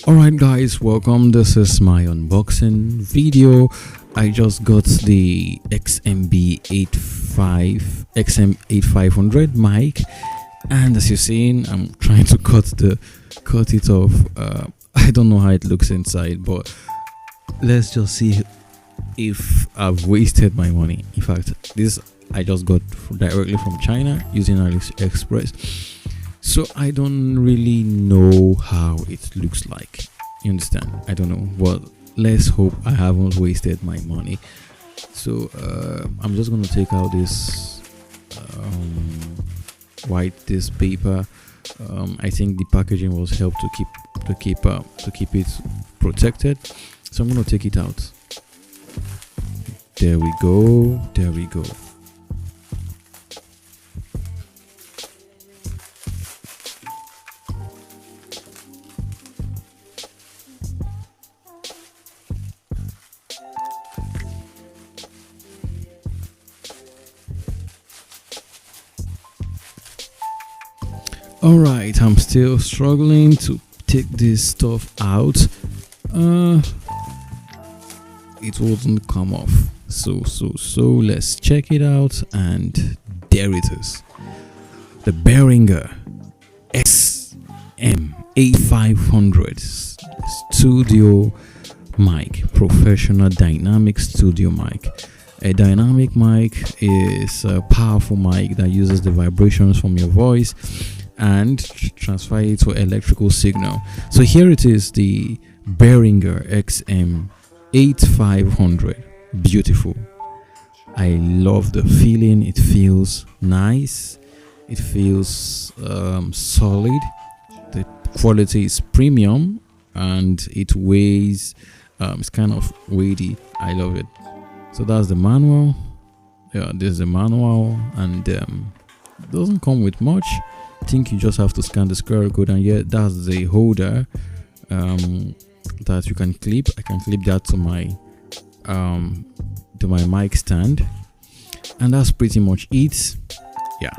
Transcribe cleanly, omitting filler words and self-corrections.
Alright guys, welcome. This is my unboxing video. I just got the xm8500 mic, and as you're seeing, I'm trying to cut it off. I don't know how it looks inside, but let's just see if I've wasted my money. In fact, this I just got directly from China using AliExpress. So I don't really know how it looks like. You understand? I don't know. Well, let's hope I haven't wasted my money. So I'm just going to take out this this paper. I think the packaging was helped to keep it protected. So I'm going to take it out. There we go. There we go. Alright, I'm still struggling to take this stuff out. It wouldn't come off. So let's check it out, and there it is. The Beringer xm8500 studio mic, professional dynamic studio mic. A dynamic mic is a powerful mic that uses the vibrations from your voice and transfer it to electrical signal. So here it is, the Beringer xm8500. Beautiful. I love the feeling. It feels nice. It feels solid. The quality is premium, and it weighs. It's kind of weighty. I love it. So that's the manual. Yeah, this is the manual, and it doesn't come with much. I think you just have to scan the QR code, and yeah, that's the holder that you can clip. I can clip that to my mic stand, and that's pretty much it. Yeah,